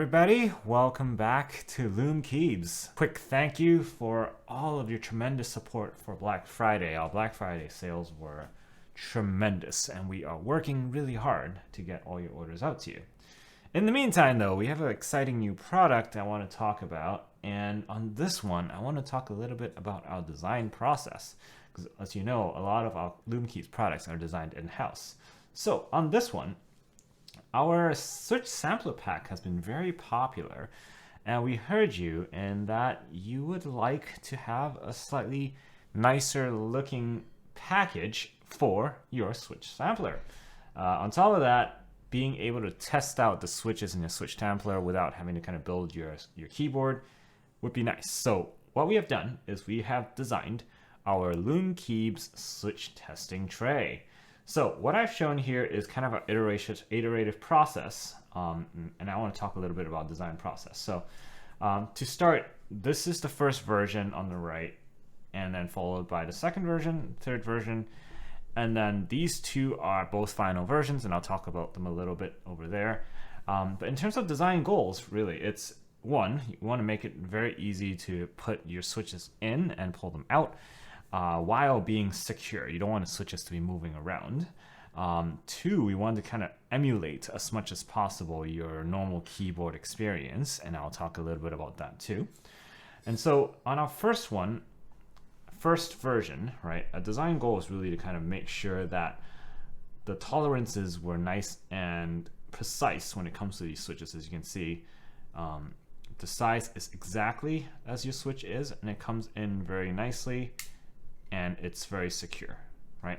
everybody, welcome back to Lume Keys. Quick thank you for all of your tremendous support for Black Friday. Our Black Friday sales were tremendous and we are working really hard to get all your orders out to you. In the meantime though, we have an exciting new product I want to talk about, and on this one I want to talk a little bit about our design process, because as you know, a lot of our Lume Keys products are designed in-house. So on this one, our Switch sampler pack has been very popular, and we heard you in that you would like to have a slightly nicer looking package for your Switch sampler. On top of that, being able to test out the switches in your Switch sampler without having to kind of build your keyboard would be nice. So what we have done is we have designed our Lume Keys Switch Testing Tray. So what I've shown here is kind of an iterative process, and I want to talk a little bit about design process. So to start, this is the first version on the right, and then followed by the second version, third version, and then these two are both final versions, and I'll talk about them a little bit over there. But in terms of design goals, really, it's one, you want to make it very easy to put your switches in and pull them out, while being secure. You don't want the switches to be moving around. Two, we want to kind of emulate as much as possible your normal keyboard experience, and I'll talk a little bit about that too. And so on our first version, right, a design goal is really to kind of make sure that the tolerances were nice and precise when it comes to these switches. As you can see, the size is exactly as your switch is, and it comes in very nicely, and it's very secure, right?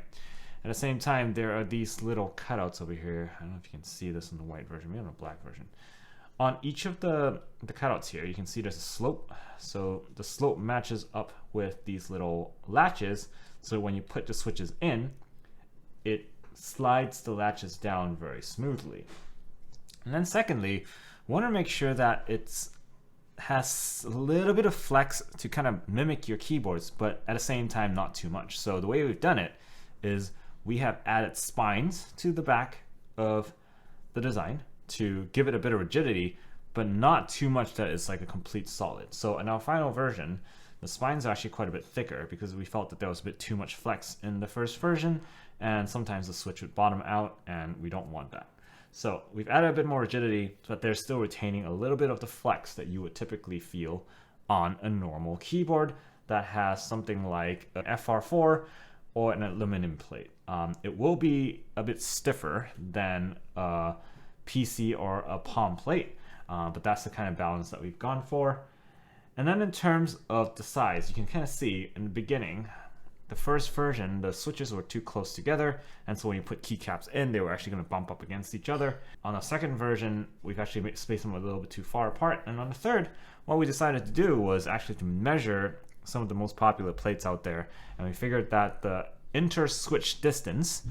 At the same time, there are these little cutouts over here. I don't know if you can see this in the white version, maybe in the black version. On each of the cutouts here, you can see there's a slope. So the slope matches up with these little latches. So when you put the switches in, it slides the latches down very smoothly. And then secondly, want to make sure that it's has a little bit of flex to kind of mimic your keyboards, but at the same time not too much. So the way we've done it is we have added spines to the back of the design to give it a bit of rigidity, but not too much that it's like a complete solid. So in our final version, the spines are actually quite a bit thicker because we felt that there was a bit too much flex in the first version, and sometimes the switch would bottom out, and we don't want that. So we've added a bit more rigidity, but they're still retaining a little bit of the flex that you would typically feel on a normal keyboard that has something like an FR4 or an aluminum plate. It will be a bit stiffer than a PC or a palm plate, but that's the kind of balance that we've gone for. And then in terms of the size, you can kind of see in the beginning, the first version, the switches were too close together, and so when you put keycaps in, they were actually going to bump up against each other. On the second version, we've actually spaced them a little bit too far apart, and on the third, what we decided to do was actually to measure some of the most popular plates out there, and we figured that the inter-switch distance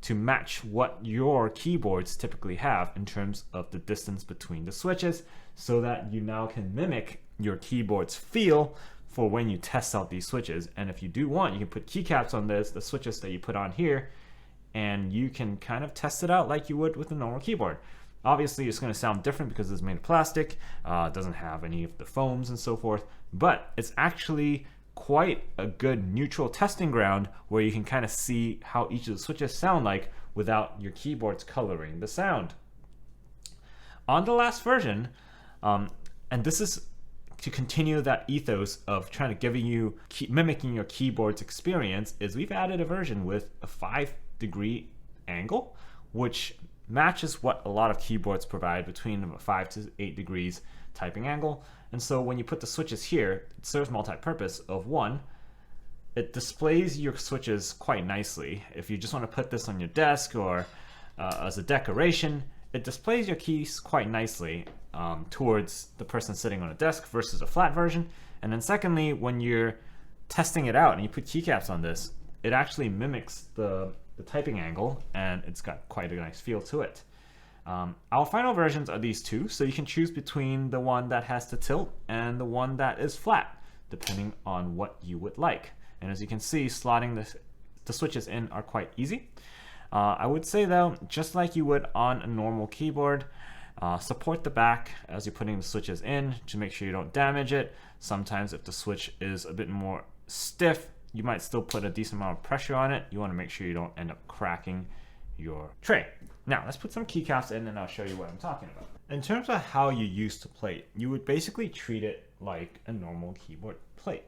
to match what your keyboards typically have in terms of the distance between the switches, so that you now can mimic your keyboard's feel for when you test out these switches. And if you do want, you can put keycaps on this, the switches that you put on here, and you can kind of test it out like you would with a normal keyboard. Obviously, it's going to sound different because it's made of plastic, it doesn't have any of the foams and so forth, but it's actually quite a good neutral testing ground where you can kind of see how each of the switches sound like without your keyboards coloring the sound. On the last version, and this is to continue that ethos of trying to give you mimicking your keyboard's experience, is we've added a version with a 5-degree angle, which matches what a lot of keyboards provide, between 5 to 8 degrees typing angle. And so when you put the switches here, it serves multi-purpose of one, it displays your switches quite nicely. If you just want to put this on your desk or as a decoration, it displays your keys quite nicely towards the person sitting on a desk versus a flat version. And then secondly, when you're testing it out and you put keycaps on this, it actually mimics the typing angle, and it's got quite a nice feel to it. Our final versions are these two, so you can choose between the one that has the tilt and the one that is flat, depending on what you would like. And as you can see, slotting the switches in are quite easy. I would say though, just like you would on a normal keyboard, Support the back as you're putting the switches in to make sure you don't damage it. Sometimes if the switch is a bit more stiff, you might still put a decent amount of pressure on it. You want to make sure you don't end up cracking your tray. Now let's put some keycaps in and I'll show you what I'm talking about. In terms of how you used to plate, you would basically treat it like a normal keyboard plate,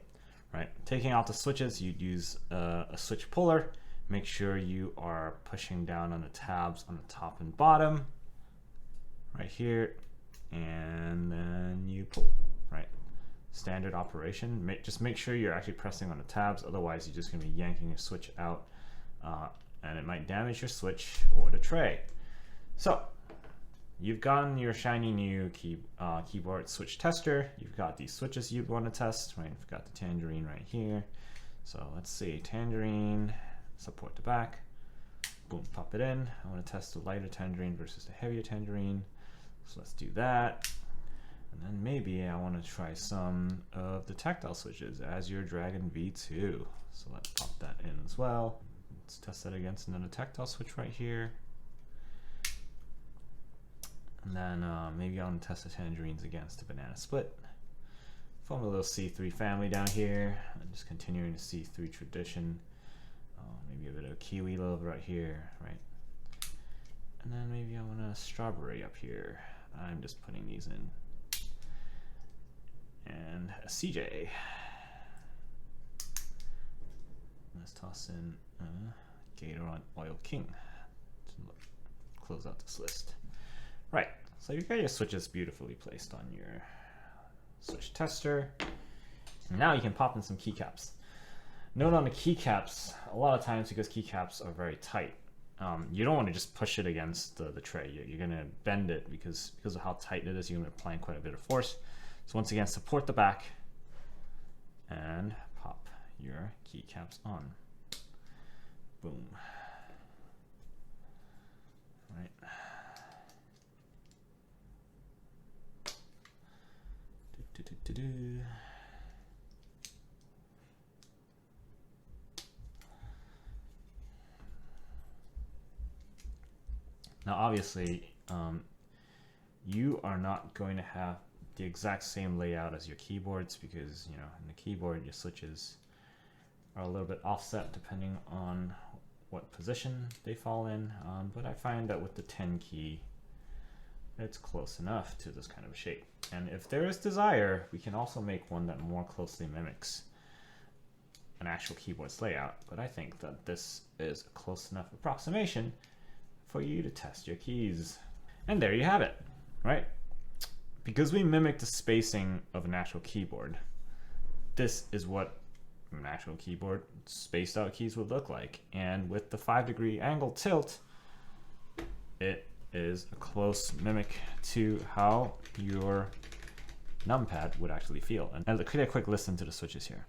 right? Taking out the switches, you'd use a switch puller. Make sure you are pushing down on the tabs on the top and bottom, right here, and then you pull, right? Standard operation. Just make sure you're actually pressing on the tabs, otherwise you're just gonna be yanking your switch out and it might damage your switch or the tray. So you've gotten your shiny new keyboard switch tester. You've got these switches you want to test, right? You've got the tangerine right here. So let's see, tangerine, support the back. Boom, pop it in. I want to test the lighter tangerine versus the heavier tangerine. So let's do that. And then maybe I want to try some of the tactile switches, Azure Dragon V2. So let's pop that in as well. Let's test that against another tactile switch right here. And then maybe I want to test the tangerines against the banana split. Form a little C3 family down here. I'm just continuing the C3 tradition. Maybe a bit of kiwi love right here, right? And then maybe I want a strawberry up here. I'm just putting these in. And a CJ. Let's toss in Gator on Oil King to close out this list. Right, so you've got your switches beautifully placed on your switch tester. And now you can pop in some keycaps. Note on the keycaps, a lot of times because keycaps are very tight, you don't want to just push it against the tray. You're going to bend it because of how tight it is. You're going to be applying quite a bit of force. So once again, support the back and pop your keycaps on. Boom. Right. Now obviously you are not going to have the exact same layout as your keyboards because in the keyboard your switches are a little bit offset depending on what position they fall in, but I find that with the 10 key it's close enough to this kind of a shape. And if there is desire, we can also make one that more closely mimics an actual keyboard's layout, but I think that this is a close enough approximation for you to test your keys. And there you have it, right? Because we mimic the spacing of an actual keyboard, this is what an actual keyboard spaced out keys would look like. And with the 5-degree angle tilt, it is a close mimic to how your numpad would actually feel. And let's take a quick listen to the switches here.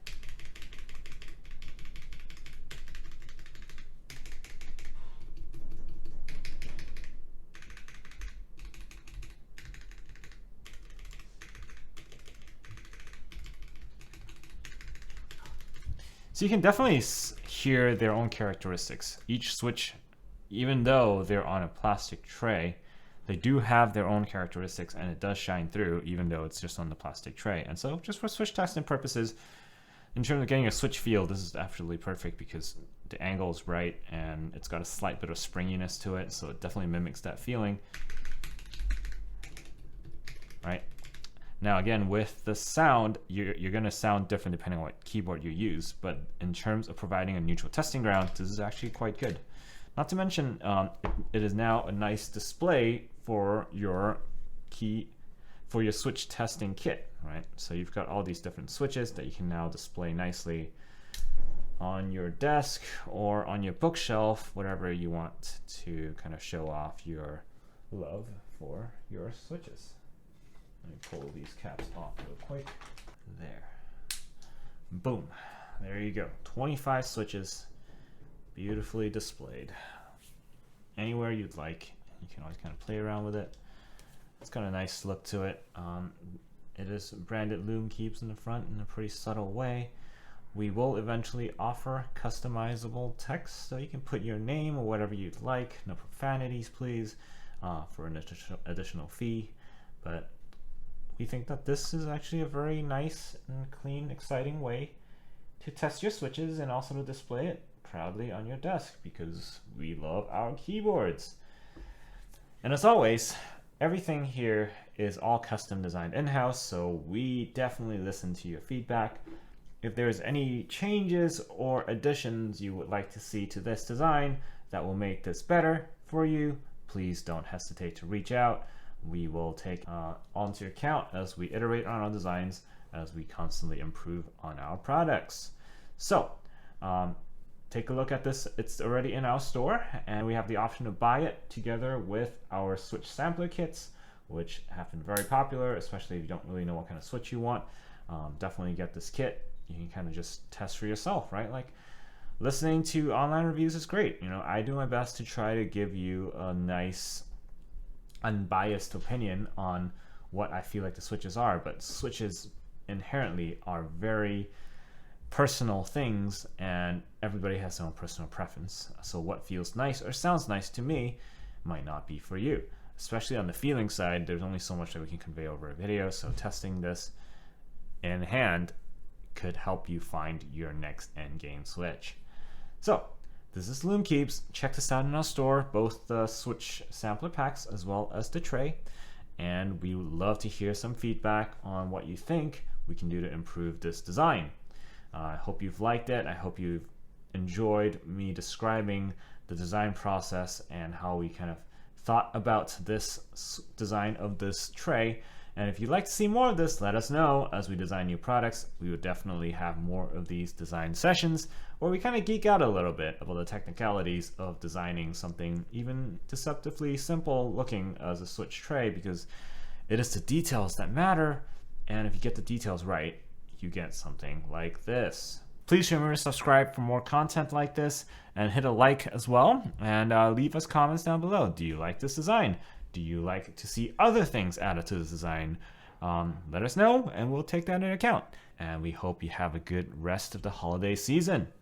So you can definitely hear their own characteristics. Each switch, even though they're on a plastic tray, they do have their own characteristics and it does shine through even though it's just on the plastic tray. And so just for switch testing purposes, in terms of getting a switch feel, this is absolutely perfect because the angle is right and it's got a slight bit of springiness to it, so it definitely mimics that feeling. Right? Now again, with the sound, you're going to sound different depending on what keyboard you use, but in terms of providing a neutral testing ground, this is actually quite good. Not to mention, it is now a nice display for your switch testing kit, right? So you've got all these different switches that you can now display nicely on your desk or on your bookshelf, whatever you want to kind of show off your love for your switches. Let me pull these caps off real quick. There. Boom. There you go. 25 switches beautifully displayed. Anywhere you'd like. You can always kind of play around with it. It's got a nice look to it. It is branded Lume keeps in the front in a pretty subtle way. We will eventually offer customizable text so you can put your name or whatever you'd like. No profanities, please. for an additional fee. But we think that this is actually a very nice and clean, exciting way to test your switches and also to display it proudly on your desk, because we love our keyboards. And as always, everything here is all custom designed in-house, so we definitely listen to your feedback. If there's any changes or additions you would like to see to this design that will make this better for you, please don't hesitate to reach out. We will take onto account as we iterate on our designs, as we constantly improve on our products. So take a look at this. It's already in our store, and we have the option to buy it together with our switch sampler kits, which have been very popular, especially if you don't really know what kind of switch you want. Definitely get this kit. You can kind of just test for yourself, right? Like, listening to online reviews is great. You know, I do my best to try to give you a nice, unbiased opinion on what I feel like the switches are, but switches inherently are very personal things, and everybody has their own personal preference. So what feels nice or sounds nice to me might not be for you. Especially on the feeling side, there's only so much that we can convey over a video, so testing this in hand could help you find your next end game switch. So this is Lume Keeps. Check this out in our store, both the switch sampler packs as well as the tray, and we would love to hear some feedback on what you think we can do to improve this design. I hope you've liked it. I hope you've enjoyed me describing the design process and how we kind of thought about this design of this tray. And if you'd like to see more of this, let us know. As we design new products, we would definitely have more of these design sessions where we kind of geek out a little bit about the technicalities of designing something even deceptively simple looking as a switch tray, because it is the details that matter. And if you get the details right, you get something like this. Please remember to subscribe for more content like this, and hit a like as well, and leave us comments down below. Do you like this design? Do you like to see other things added to this design? Let us know, and we'll take that into account. And we hope you have a good rest of the holiday season.